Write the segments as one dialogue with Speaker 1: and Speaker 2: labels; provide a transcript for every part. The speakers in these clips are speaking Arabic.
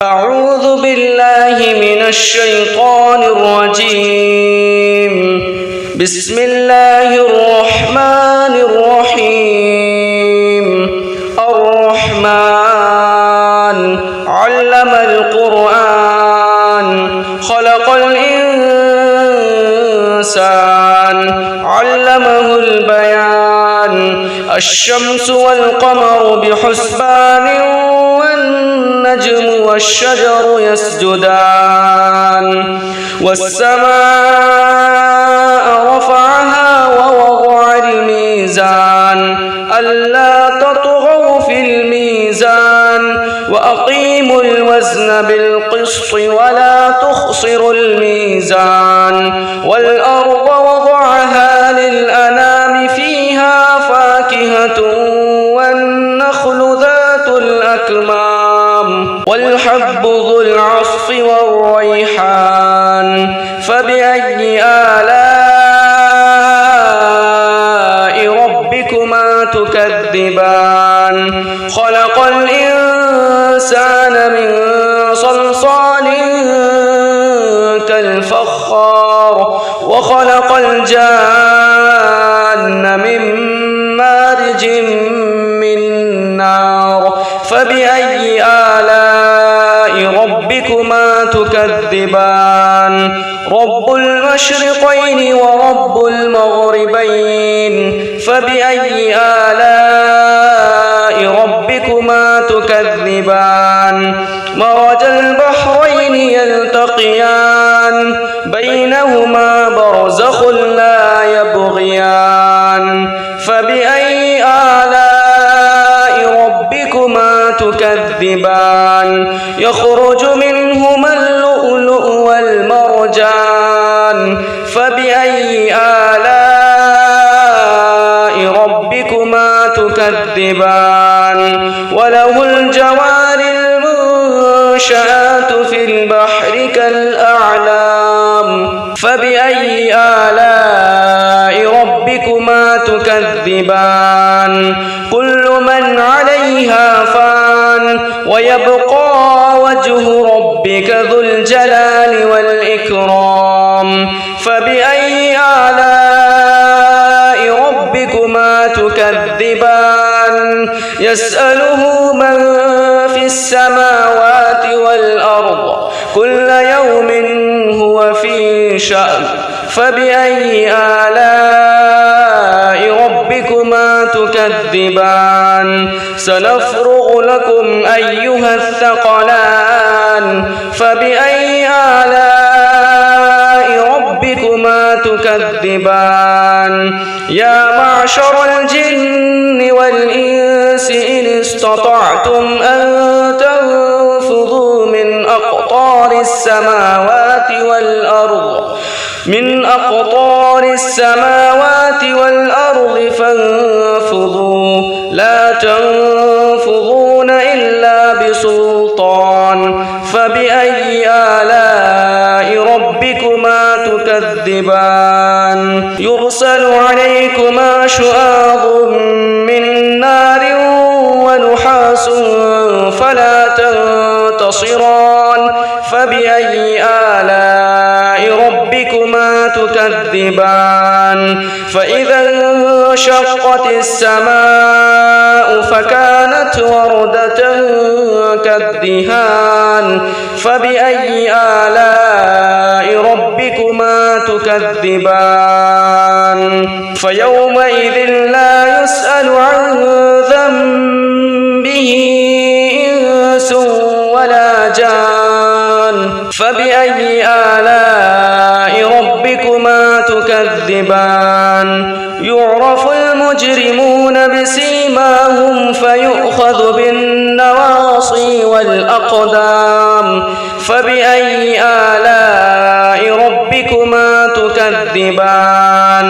Speaker 1: أعوذ بالله من الشيطان الرجيم. بسم الله الرحمن الرحيم. الرحمن علم القرآن خلق الإنسان علمه البيان. الشمس والقمر بحسبان والنجم والشجر يسجدان. والسماء رفعها ووضع الميزان ألا تطغوا في الميزان وأقيموا الوزن بالقسط ولا تخسروا الميزان. والأرض وضعها للأنام فيها فاكهة والنخل ذات الأكمام والحب ذو العصف والريحان. فبأي آلاء ربكما تكذبان؟ خلق الإنسان من صلصال كالفخار وخلق الجان من مارج من نار. فبأي آلاء ربكما تكذبان؟ رب المشرقين ورب المغربين. فبأي آلاء ربكما تكذبان؟ مرج البحرين يلتقيان بينهما برزخ لا يبغيان. فبأي آلاء ربكما تكذبان؟ يخرج منهما اللؤلؤ والمرجان. فبأي آلاء ربكما تكذبان؟ وله الجوار المنشآت في البحر كالأعلام. فبأي آلاء ربكما تكذبان؟ كل من عليها فان ويبقى وجه ربك ذو الجلال والإكرام. فبأي آلاء ربكما تكذبان؟ يسأله من في السماوات والأرض كل يوم هو في شأن. فبأي آلاء ربكما تكذبان؟ سنفرغ لكم أيها الثقلان. فبأي آلاء ربكما تكذبان؟ يا معشر الجن والإنس إن استطعتم أن تنفذوا من أقطار السماوات والأرض فانفذوا لا تنفذون إلا بسلطان. فبأي آلاء ربكما تكذبان؟ يرسل عليكما شواظ من نار ونحاس فلا تنتصران. فبأي آلاء ربكما تكذبان؟ فإذا انشقت السماء فكانت وردة كالدهان. فبأي آلاء ربكما تكذبان؟ فيومئذ لا يسأل عن ذنبه إنس ولا جان. فبأي آلاء ربكما تكذبان؟ يعرف المجرمون بسيماهم فيؤخذ بالنواصي والأقدام. فبأي آلاء ربكما تكذبان؟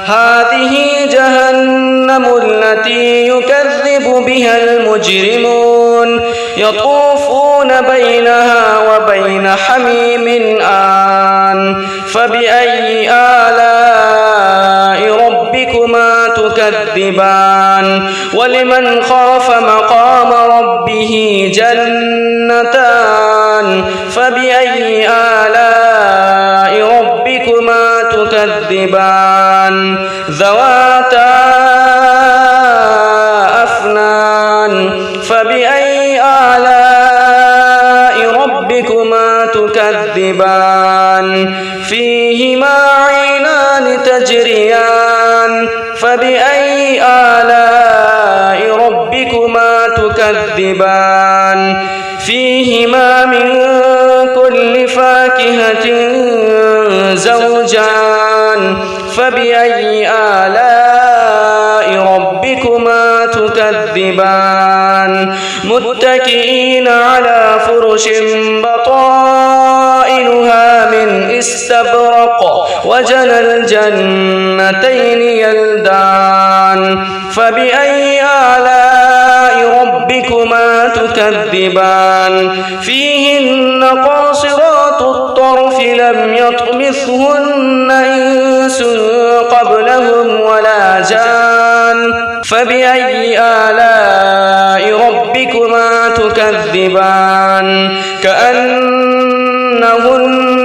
Speaker 1: هذه جهنم التي يكذب بها المجرمون يطوفون بينها وبين حميم آن. فبأي آلاء ربكما تكذبان؟ ولمن خاف مقام ربه جنتان تكذبان ذواتا أفنان فبأي آلاء ربكما تكذبان فيهما عينان تجريان فبأي آلاء ربكما تكذبان فيهما من كل فاكهة زوجان فبأي آلاء ربكما تكذبان متكئين على فرش بطائنها من استبرق وجنى الجنتين يلدان فبأي آلاء ربكما تكذبان فيهن قاصرات الطرف لم يطمثهن إنس قبلهم ولا جان فبأي آلاء ربكما تكذبان كأنهن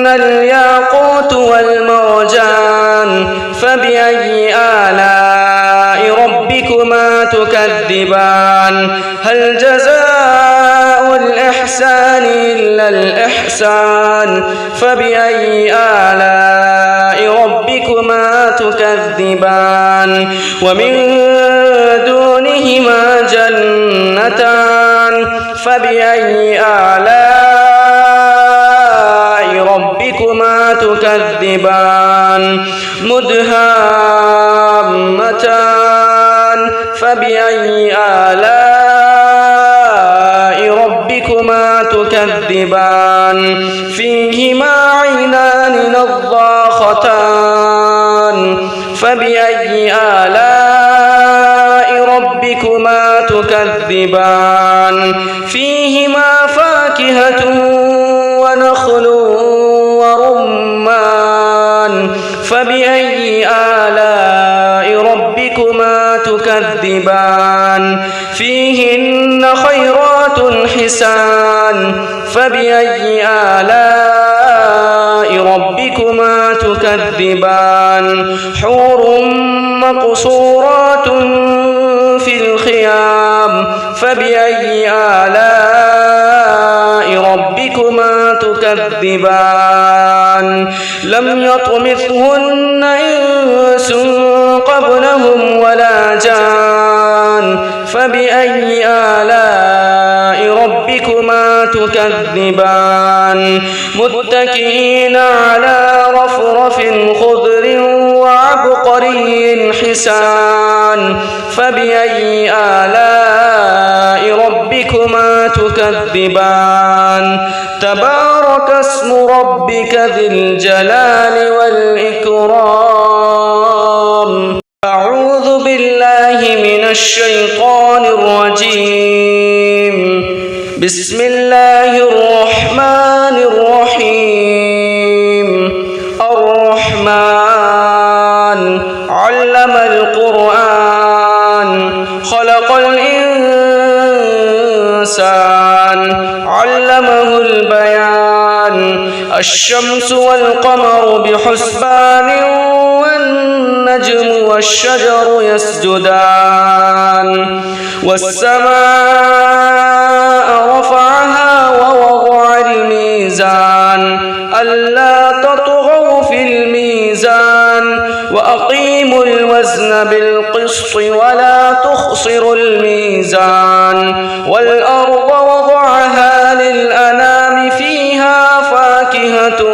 Speaker 1: الياقوت والمرجان فبأي آلاء ربكما تكذبان هل جزاء الإحسان إلا الإحسان فبأي آلاء ربكما تكذبان ومن دونهما جنتان فبأي آلاء ربكما تكذبان مدهامتان فبأي آلاء ربكما تكذبان فيهما عينان نضاختان فبأي آلاء ربكما تكذبان فيهما فاكهة ونخل ورمان فبأي آلاء ربكما تكذبان فيهن خيرات حسان فبأي آلاء ربكما تكذبان حور مقصورات في الخيام فبأي آلاء ربكما تكذبان لم يطمثهن إنس قبلهم ولا جان فبأي آلاء ربكما تكذبان متكئين على رفرف خضر وعبقري حسان فبأي آلاء ربكما تكذبان تبارك اسم ربك ذي الجلال والإكرام أعوذ بالله من الشيطان الرجيم بسم الله الرحمن الرحيم الرحمن علم القرآن خلق الإنسان علمه البيان الشمس والقمر بحسبان والنجم والشجر يسجدان والسماء رفعها ووضع الميزان ألا تطغوا في الميزان وأقيموا الوزن بالقسط ولا تخسروا الميزان والأرض وضعها للأنام فيها فاكهة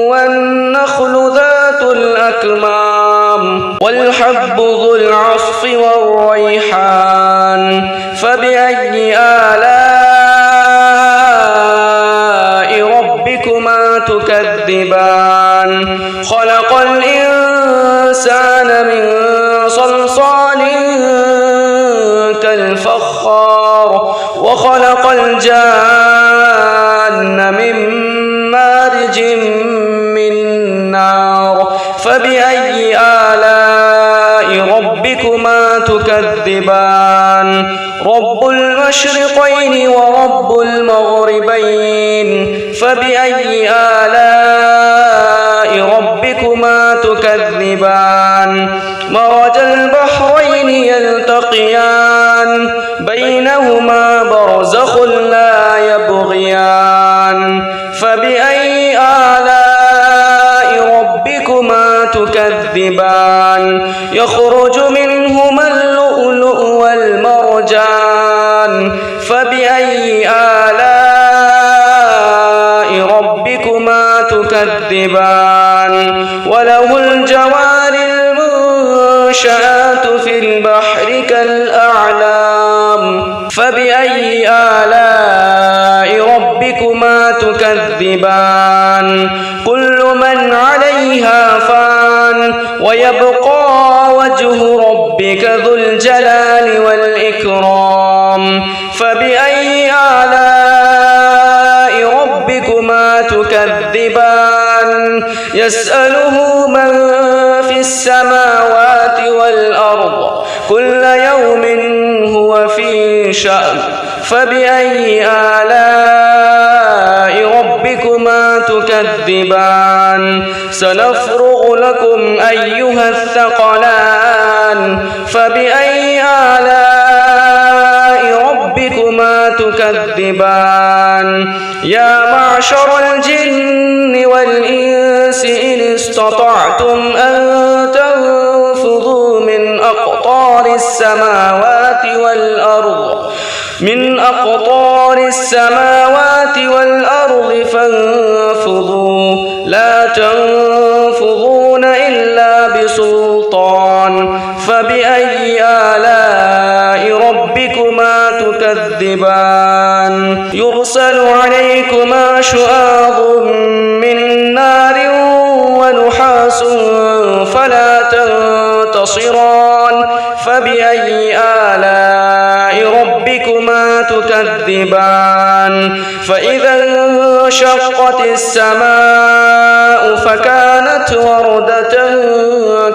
Speaker 1: والنخل ذات الأكمام والحب ذو العصف والريحان فبأي آلاء ربكما تكذبان خلق الإنسان من صلصال كالفخار وخلق الجان من مارج من نار فبأي آلاء ربكما تكذبان رب المشرقين ورب المغربين فبأي آلاء ربكما تكذبان يلتقيان بينهما برزخ لا يبغيان فبأي آلاء ربكما تكذبان يخرج منهما اللؤلؤ والمرجان فبأي آلاء ربكما تكذبان وله الجوار المنشآت في البحر كالأعلام فبأي آلاء ربكما تكذبان كل من عليها فان ويبقى وجه ربك ذو الجلال والإكرام فبأي آلاء ربكما تكذبان يسأله من في السماوات والأرض كل يوم هو في شأن فبأي آلاء ربكما تكذبان سنفرغ لكم أيها الثقلان فبأي آلاء ربكما تكذبان يا معشر الجن والإنس إن استطعتم أن تنفذوا من أقطار السماوات والأرض فانفذوا لا تنفذون إلا بسلطان فبأي آلاء ربكما تكذبان يرسل عليكما شواظ من نار ونحاس فلا تنتصران فبأي آلاء ربكما تكذبان فإذا انشقت السماء فكانت وردة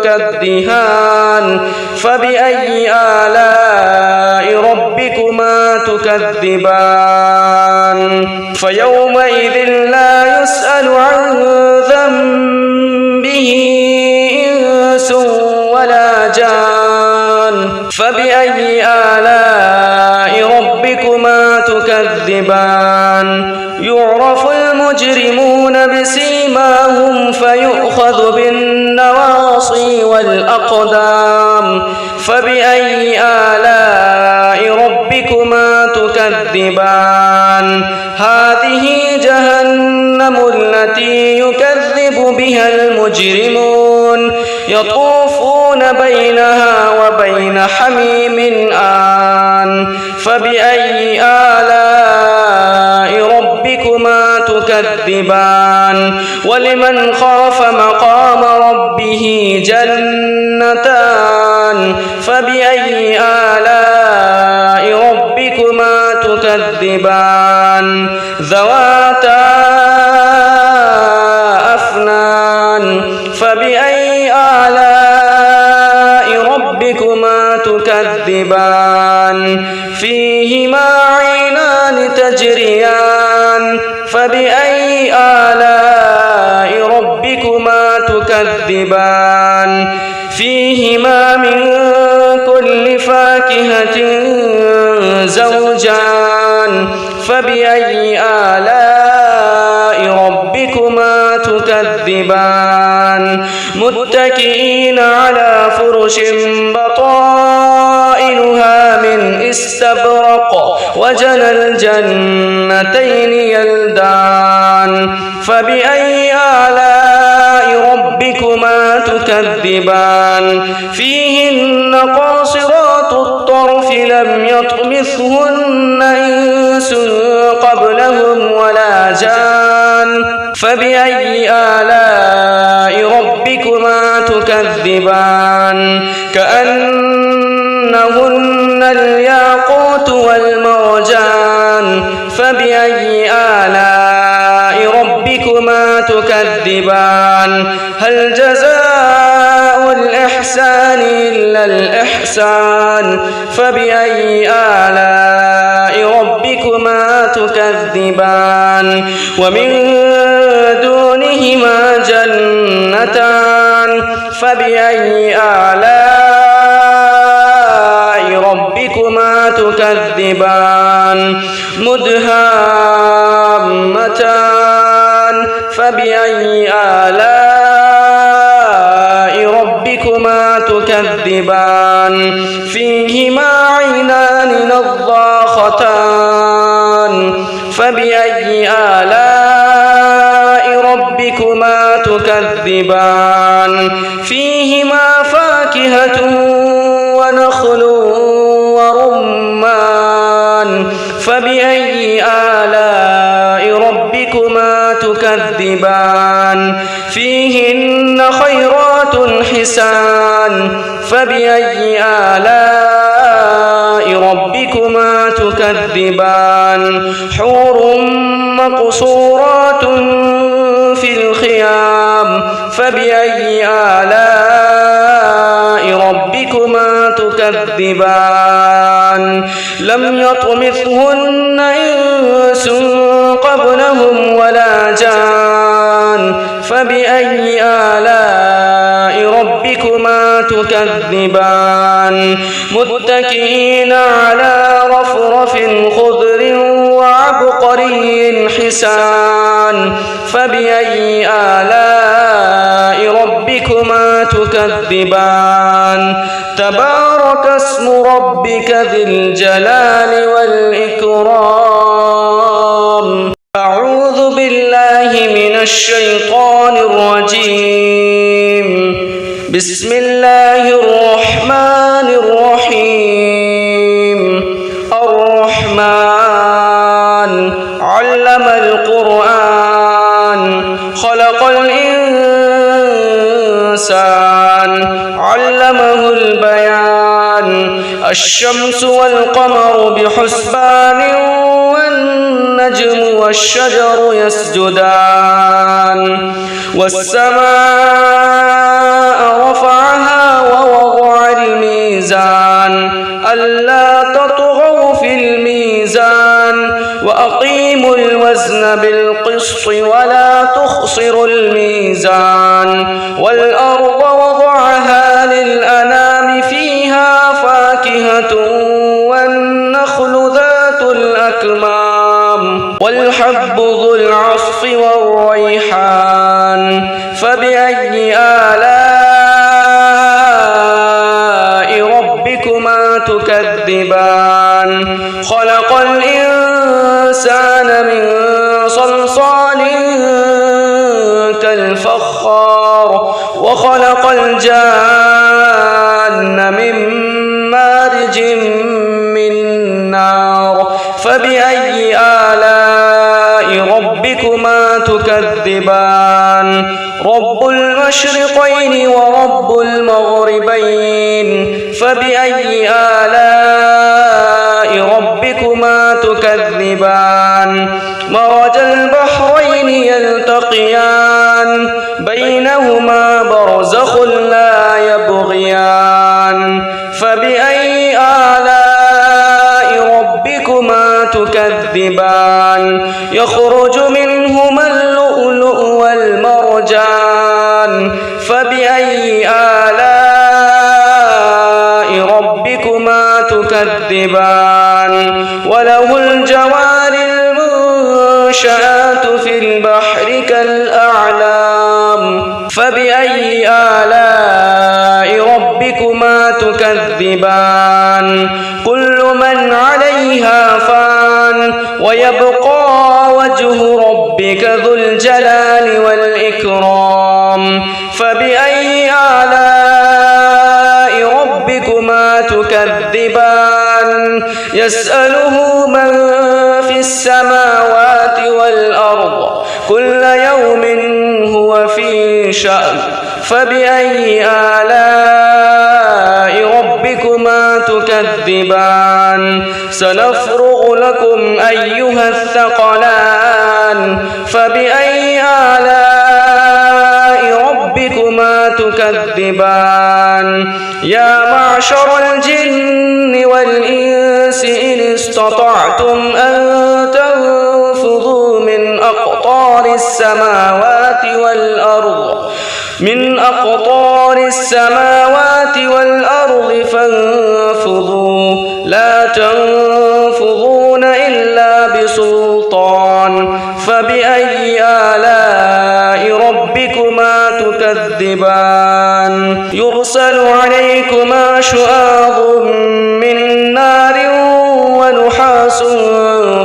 Speaker 1: كالدهان فبأي آلاء ربكما تكذبان فيومئذ لا يسأل عن ذنبه إنس ولا جان فبأي آلاء ربكما تكذبان يعرف المجرمون بسيماهم فيؤخذ بالنواصي والأقدام فبأي آلاء ربكما تكذبان هذه جهنم التي يكذب بها المجرمون يطوفون بينها وبين حميم آن فبأي آلاء ربكما تكذبان ولمن خاف مقام ربه جنتان فبأي آلاء ربكما تكذبان ذواتا أفنان فبأي آلاء ربكما تكذبان فيهما عينان تجريان فبأي آلاء ربكما تكذبان فيهما من كل فاكهة زوجان فبأي آلاء ربكما تكذبان متكئين على فرش بطائنها من استبرق وجنى الجنتين يلدان فبأي آلاء ربكما تكذبان فيهن قاصرات الطرف لم يطمثهن إنس قبلهم ولا جان فبأي آلاء ربكما تكذبان كأنهن الياقوت والمرجان فبأي آلاء ربكما تكذبان هل جزاء الإحسان إلا الإحسان فبأي آلاء ربكما تكذبان ومن دونهما جنتان فبأي آلاء تكذبان مدهامتان فبأي آلاء ربكما تكذبان فيهما عينان نضاختان فبأي آلاء ربكما تكذبان فيهما فاكهة ونخل ورمان فبأي آلاء ربكما تكذبان فيهن خيرات حسان فبأي آلاء ربكما تكذبان حور مقصورات في الخيام فبأي آلاء ربكما تكذبان لم يطمثهن إنس قبلهم ولا جان فبأي آلاء ربكما تكذبان متكئين على رفرف خضر وعبقري حسان فبأي آلاء ربكما تكذبان تبارك اسم ربك ذي الجلال والإكرام أعوذ بالله من الشيطان الرجيم بسم الله الرحمن الرحيم الرحمن علم القرآن خلق الإنسان علمه البيان الشمس والقمر بحسبان والنجم والشجر يسجدان والسماء رفعها ووضع الميزان ألا تطغوا في الميزان وأقيموا الوزن بالقسط ولا تخسروا الميزان والأرض وضعها للأنام فيها فاكهة والنخل ذات الأكمام والحب ذو العصف والريحان فبأي آلاء ربكما تكذبان خلق الإنسان من صلصال كالفخار وخلق الجان من مارج من نار فبأي آلاء ربكما تكذبان رب المشرقين ورب المغربين فبأي آلاء ربكما تكذبان مرج البحرين يلتقيان بينهما برزخ لا يبغيان فبأي آلاء ربكما تكذبان يخرج منهما اللؤلؤ والمرجان فبأي آلاء ربكما تكذبان وله الجوار المنشآت في البحر كالأعلام فبأي آلاء ربكما تكذبان كل من عليها فان ويبقى وجه ربك ذو الجلال والإكرام فبأي آلاء ربكما تكذبان يسأله من في السماوات والأرض كل يوم هو في شأن فبأي آلاء ربكما تكذبان سنفرغ لكم أيها الثقلان فبأي آلاء ربكما تكذبان يا معشر الجن والإنس إن استطعتم أن تنفذوا من أقطار أقطار السماوات والأرض فانفذوا لا تنفذون إلا بسلطان فبأي آلاء ربكما تكذبان يرسل عليكما شواظ من نار ونحاس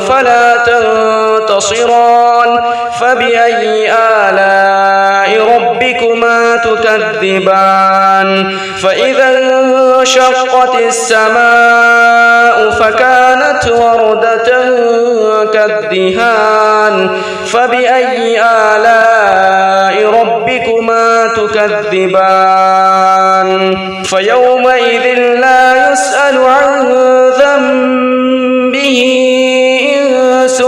Speaker 1: فلا تنتصران فبأي آلاء ربكما تكذبان فإذا انشقت السماء فكانت وردة كالدهان فبأي آلاء ربكما تكذبان فيومئذ لا يسأل عن ذنبه إنس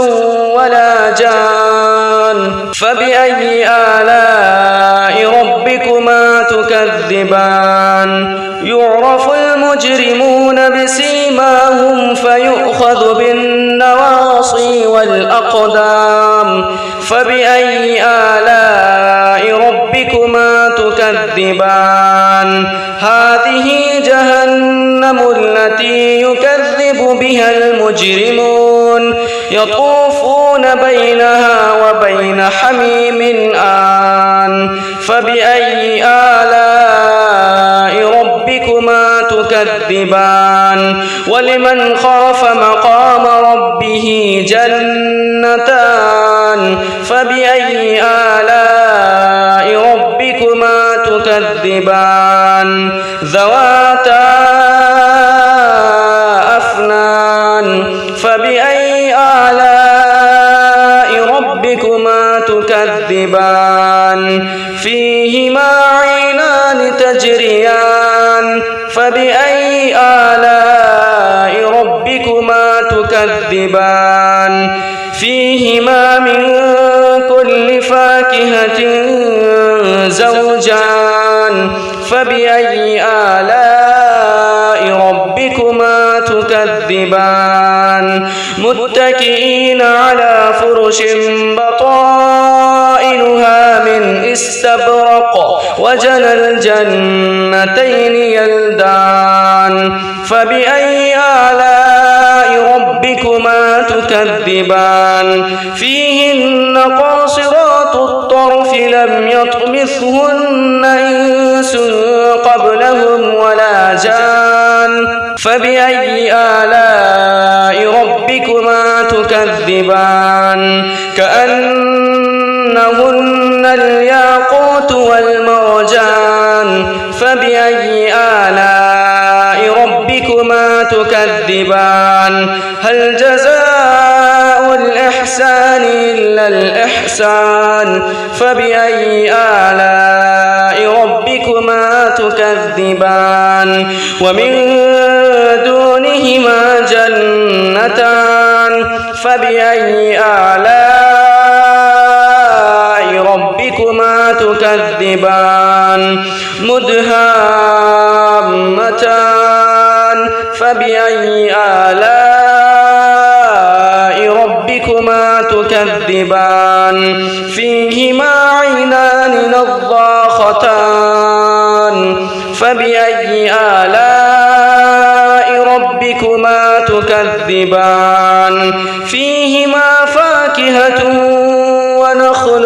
Speaker 1: ولا جان فبأي آلاء ربكما تكذبان يعرف المجرمون بسيماهم فيؤخذ بالنواصي والأقدام فبأي آلاء ربكما تكذبان هذه جهنم التي يكذب بها المجرمون يطوفون بينها وبين حميم آن فبأي آلاء ربكما تكذبان ولمن خاف مقام ربه جنتان فبأي آلاء ربكما تكذبان ذواتا أفنان فبأي آلاء ربكما تكذبان فيهما عينان تجريان فبأي آلاء ربكما تكذبان فيهما من كل فاكهة زوجان فبأي آلاء ربكما تكذبان متكئين على فرش بطائنها من استبرق وجنى الجنتين يلدان فبأي آلاء ربكما تكذبان فيهن قاصرات الطرف لم يطمثهن إنس قبلهم ولا جان فبأي آلاء ربكما تكذبان كأنهن الياقوت والمرجان فبأي آلاء ربكما تكذبان هل جزاء الإحسان إلا الإحسان فبأي آلاء ربكما تكذبان ومن دونهما جنتان فبأي آلاء ربكما تكذبان مدهامتان فبأي آلاء ربكما تكذبان فيهما عينان نضاختان فبأي آلاء ربكما تكذبان فيهما فاكهة ونخل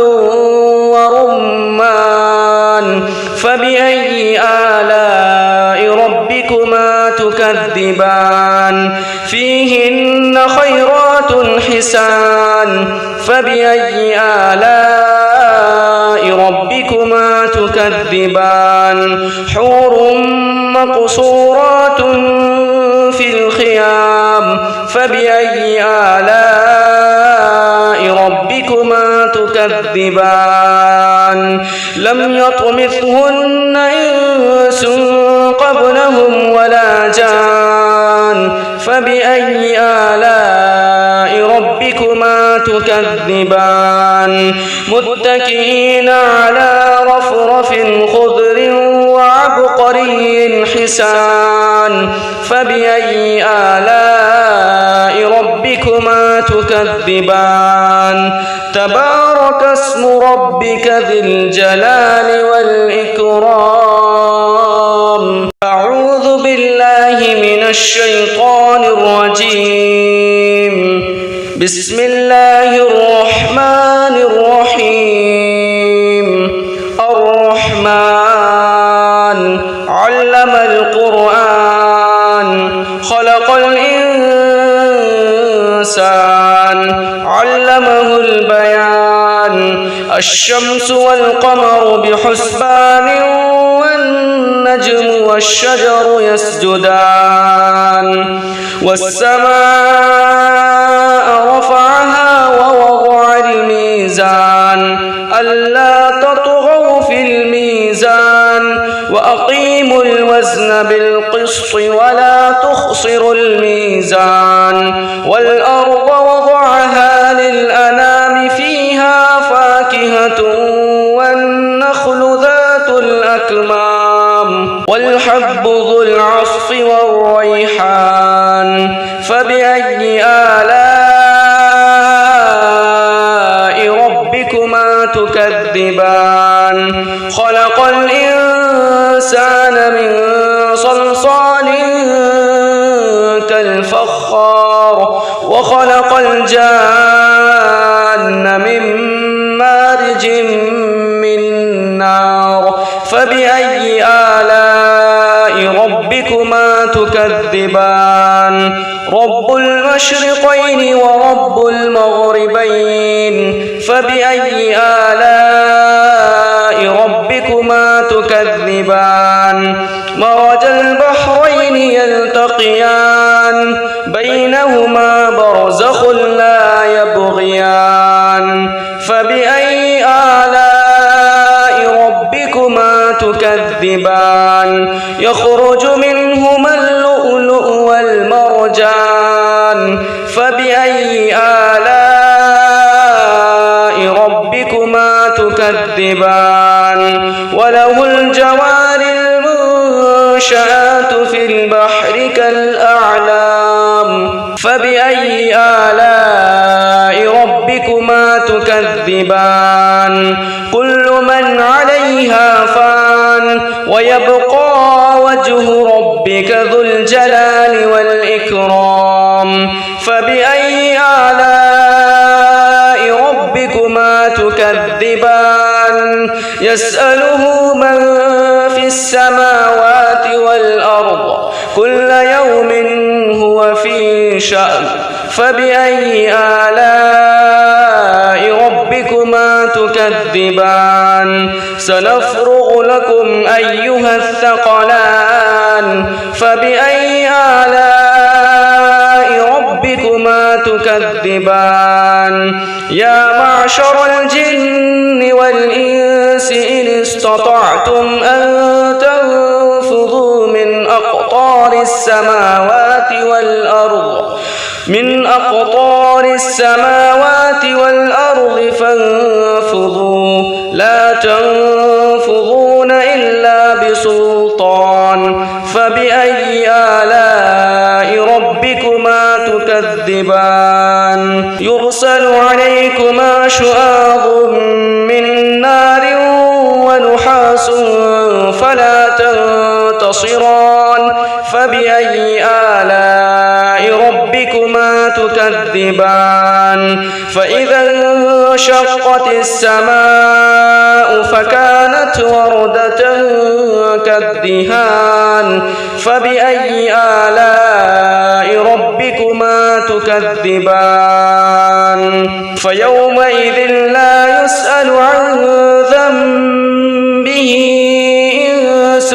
Speaker 1: ورمان فبأي آلاء ربكما تكذبان فيهن خيرات حسان فبأي آلاء ربكما تكذبان حور مقصورات في الخيام فبأي آلاء ربكما تكذبان لم يطمثهن إنس قبلهم ولا جان فبأي آلاء ربكما تكذبان متكئين على رفرف خضر وعلى عبقري حسان فبأي آلاء ربكما تكذبان تبارك اسم ربك ذي الجلال والإكرام أعوذ بالله من الشيطان الرجيم بسم الله الرحمن الرحيم الرحمن علم القرآن خلق الإنسان علمه البيان الشمس والقمر بحسبان والنجم والشجر يسجدان والسماء رفعها ووضع الميزان ألا تطغوا في الميزان وأقيموا الوزن بالقسط ولا تخسروا الميزان والأرض وضعها للأنام فيها فاكهة والنخل ذات الأكمام والحب ذو العصف والريحان فبأي آلاء ربكما تكذبان خلق الإنسان من صلصال كالفخار وخلق الجان من مارج من نار فبأي آلاء ربكما تكذبان رب المشرقين ورب المغربين فبأي آلاء ربكما تكذبان مرج البحرين يلتقيان بينهما برزخ لا يبغيان فبأي آلاء ربكما تكذبان يخرج منهما اللؤلؤ والمرجان فبأي آلاء ربكما تكذبان وله الجوار المنشآت في البحر كالأعلام فبأي آلاء ربكما تكذبان كل من عليها فان ويبقى وجه ربك ذو الجلال والإكرام فبأي آلاء ربكما تكذبان يسأله من في السماوات والأرض كل يوم هو في شأن فبأي آلاء ربكما تكذبان سنفرغ لكم أيها الثقلان فبأي آلاء ربكما تكذبان يا معشر الجن والإنس إن استطعتم أن تنفذوا من أقطار السماوات والأرض فانفذوا لا تنفذون إلا بسلطان فبأي آلاء ربكما تكذبان يرسل عليكما شواظ من نار ونحاس فلا تنتصران فبأي آلاء ربكما تكذبان فإذا انشقت السماء فكانت وردة كالدهان فبأي آلاء ربكما تكذبان فيومئذ لا يسأل عن ذنبه إنس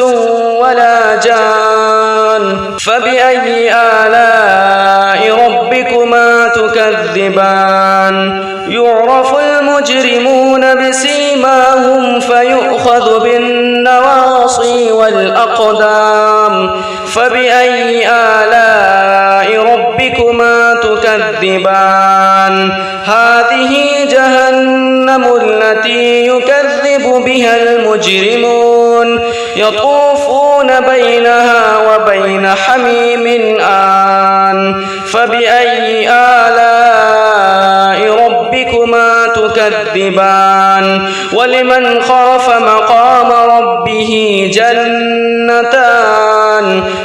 Speaker 1: ولا جان فبأي آلاء ربكما تكذبان يعرف المجرمون بسيماهم فيؤخذ بالنواصي والأقدام فبأي آلاء ربكما تكذبان هذه جهنم التي يكذب يكذب بها المجرمون يطوفون بينها وبين حميم آن فبأي آلاء ربكما تكذبان ولمن خاف مقام ربه جنتان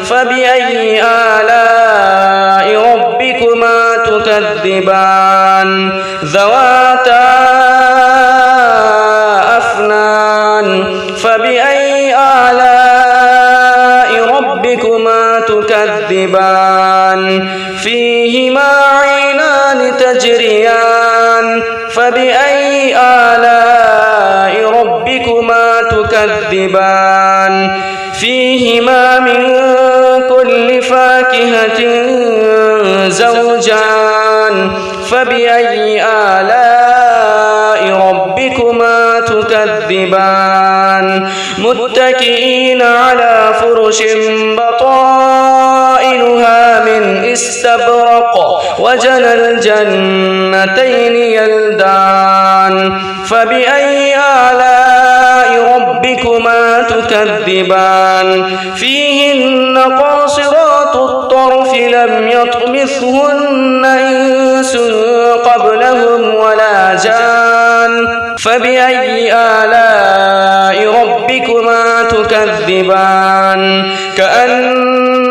Speaker 1: فبأي آلاء ربكما تكذبان ذواتا أفنان فبأي آلاء ربكما تكذبان فيهما عينان تجريان فبأي آلاء ربكما تكذبان فيهما من كل فاكهة زوجان فبأي آلاء ربكما تكذبان متكئين على فرش بطائنها من استبرق وجنى الجنتين يلدان فبأي آلاء ربكما تكذبان فيهن قاصرات الطرف لم يطمثهن إنس قبلهم ولا جان فبأي آلاء ربكما تكذبان كأنهن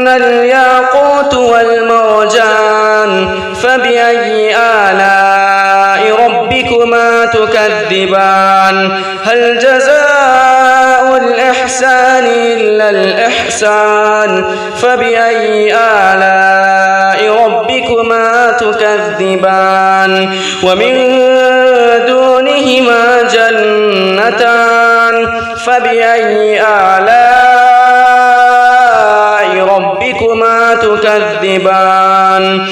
Speaker 1: الياقوت والمرجان فبأي آلاء ربكما تكذبان هل جزاء الإحسان إلا الإحسان فبأي آلاء ربكما تكذبان ومن دونهما جنتان فبأي آلاء ربكما تكذبان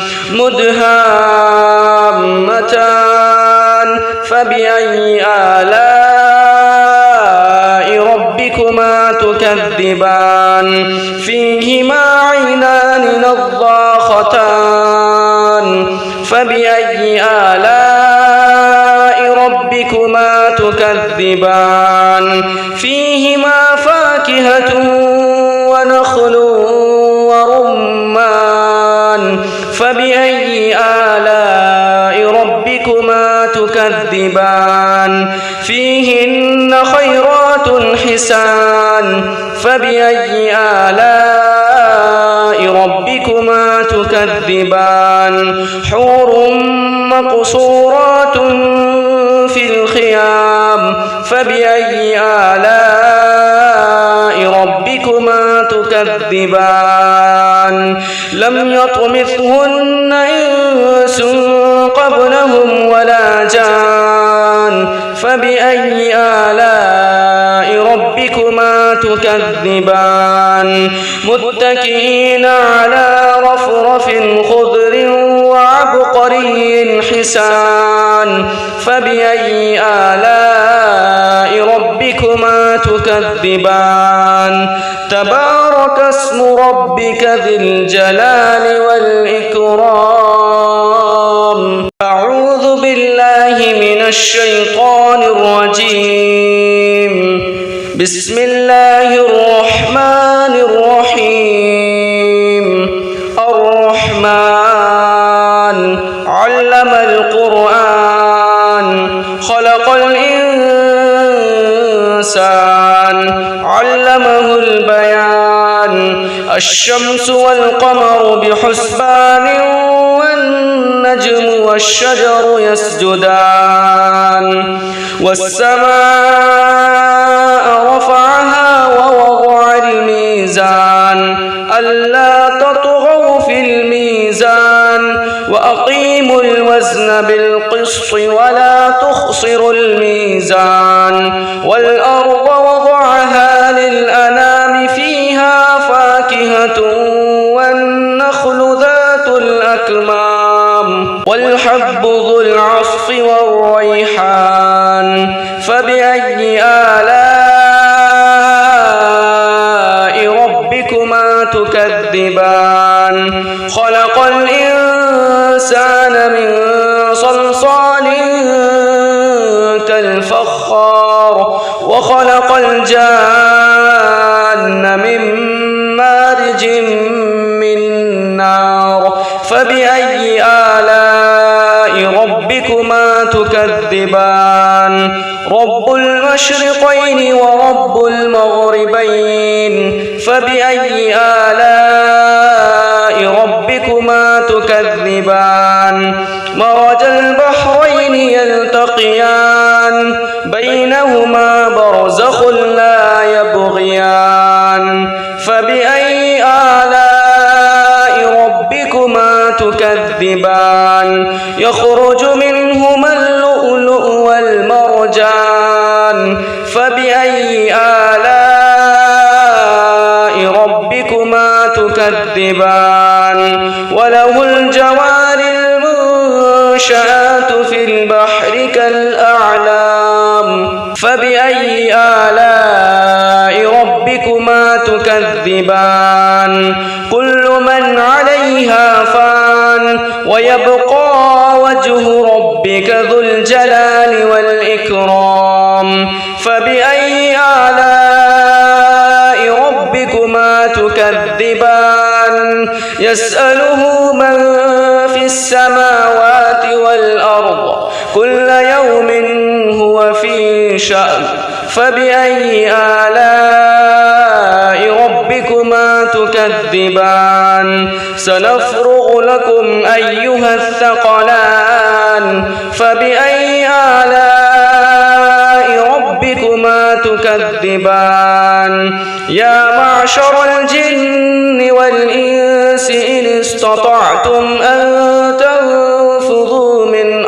Speaker 1: مدهامتان فبأي آلاء ربكما تكذبان فيهما عينان نضاختان فبأي آلاء ربكما تكذبان فيهما فاكهة ونخل ورمان فبأي آلاء ربكما تكذبان فيهن خيرات حسان فبأي آلاء ربكما تكذبان حور مقصورات في الخيام فبأي آلاء ربكما تكذبان لم يطمثهن إنس قبلهم ولا جان فبأي آلاء ربكما تكذبان متكئين على رفرف خضر وعبقري حسان فبأي آلاء ربكما تكذبان تبارك اسم ربك ذي الجلال والإكرام أعوذ بالله من الشيطان الرجيم بسم الله الرحمن الرحيم الرحمن علم القرآن خلق الإنسان علمه البيان الشمس والقمر بحسبان والنجم والشجر يسجدان والسماء رفعها ووضع الميزان ألا تطغوا في الميزان وأقيموا الوزن بالقسط ولا تخسروا الميزان والأرض وضعها للأنام فيها فاكهة والنخل ذات الأكمام والحب ذو العصف والريحان فبأي آلاء ربكما تكذبان خلق الإنسان من صلصال ربك الفخار وخلق الجان من مارج من نار فبأي آلاء ربكما تكذبان رب المشرقين ورب المغربين فبأي آلاء ربكما تكذبان مرج البحرين يلتقيان بينهما برزخ لا يبغيان فبأي آلاء ربكما تكذبان يخرج منهما اللؤلؤ والمرجان فبأي آلاء ربكما تكذبان وله الجوار المنشآت في البحر كالأعلام فبأي آلاء ربكما تكذبان كل من عليها فان ويبقى وجه ربك ذو الجلال والإكرام فبأي آلاء ربكما تكذبان يسأله من في السماوات والأرض كل يوم هو في شأن فبأي آلاء ربكما تكذبان سنفرغ لكم أيها الثقلان فبأي آلاء ربكما تكذبان يا معشر الجن والإنس إن استطعتم أن تنفذوا من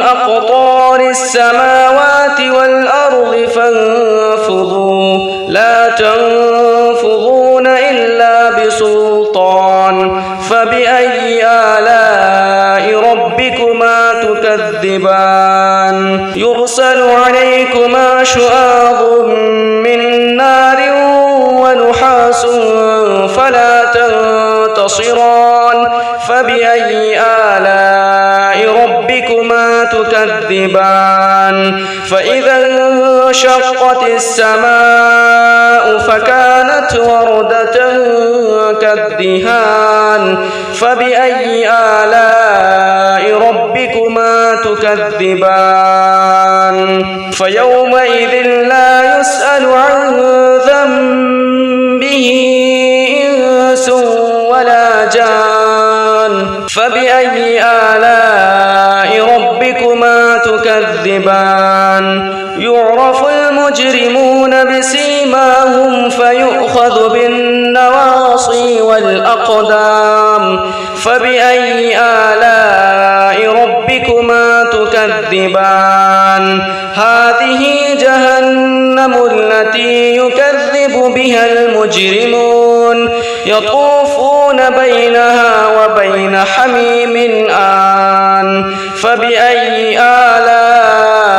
Speaker 1: أقطار السماوات والأرض فانفذوا لا تنفذون إلا بسلطان فبأي آلاء ربكما تكذبان يرسل عليكما شواظ من نار ونحاس فلا تنتصران فبأي آلاء ربكما تكذبان فإذا انشقت السماء فكانت وردة كالدهان فبأي آلاء ربكما تكذبان فيومئذ لا يسأل عن ذنبه إنس ولا جان فبأي آلاء ربكما تكذبان يعرف المجرمون بسيماهم فيؤخذ بالنواصي والأقدام فبأي آلاء ربكما تكذبان هذه جهنم التي يكذب بها المجرمون يطوفون بينها وبين حميم آن فبأي آلاء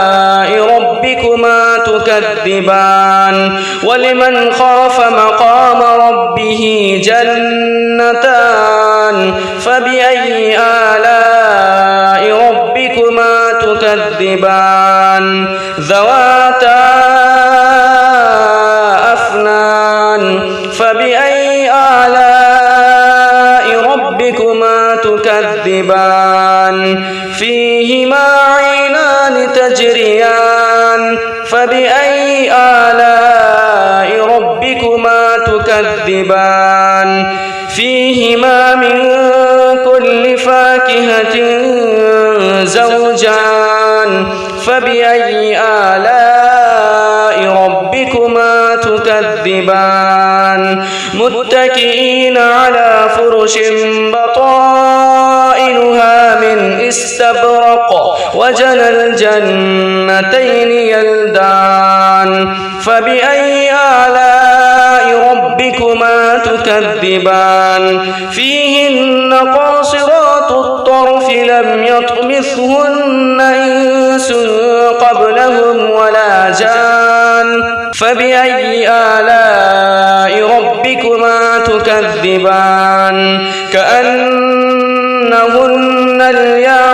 Speaker 1: ربكما تكذبان ولمن خاف مقام ربه جنتان فبأي آلاء ربكما تكذبان ذواتا أفنان فبأي آلاء ربكما تكذبان فيهما عينان تجريان فبأي آلاء ربكما تكذبان فيهما من كل فاكهة زوجان فبأي آلاء ربكما تكذبان متكئين على فرش بطائنها من استبرق وجنى الجنتين يلدان فبأي آلاء ربكما تكذبان فيهن قاصرات الطرف لم يطمثهن إنس قبلهم ولا جان فبأي آلاء ربكما تكذبان كأنهن الياقوت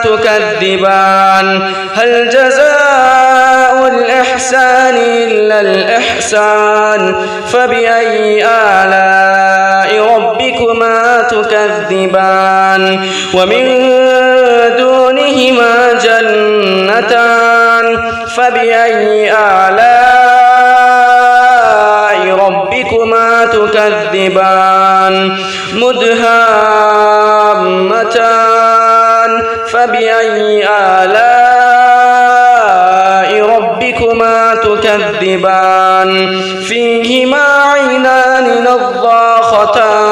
Speaker 1: تكذبان هل جزاء الإحسان إلا الإحسان فبأي آلاء ربكما تكذبان ومن دونهما جنتان فبأي آلاء ربكما تكذبان مدهامتان فبأي آلاء ربكما تكذبان فيهما عينان نضاختان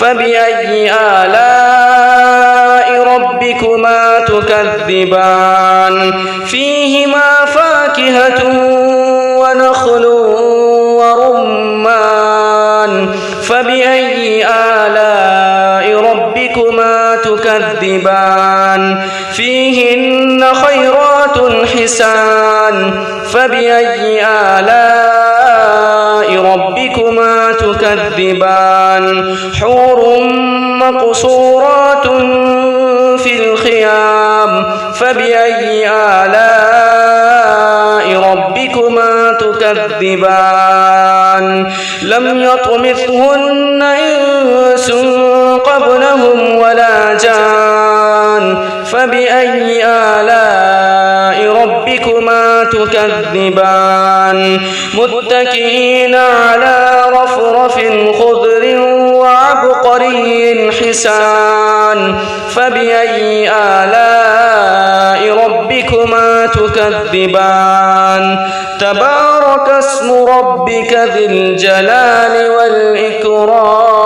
Speaker 1: فبأي آلاء ربكما تكذبان فيهما فاكهة ونخل ورمان فبأي آلاء ربكما تكذبان فيهن خيرات حسان فبأي آلاء ربكما تكذبان حور مقصورات في الخيام فبأي آلاء ربكما تكذبان لم يطمثهن إنس قبلهم ولا جان فبأي آلاء ربكما تكذبان متكئين على رفرف خضر وعبقري حسان فبأي آلاء ربكما تكذبان تبارك اسم ربك ذي الجلال والإكرام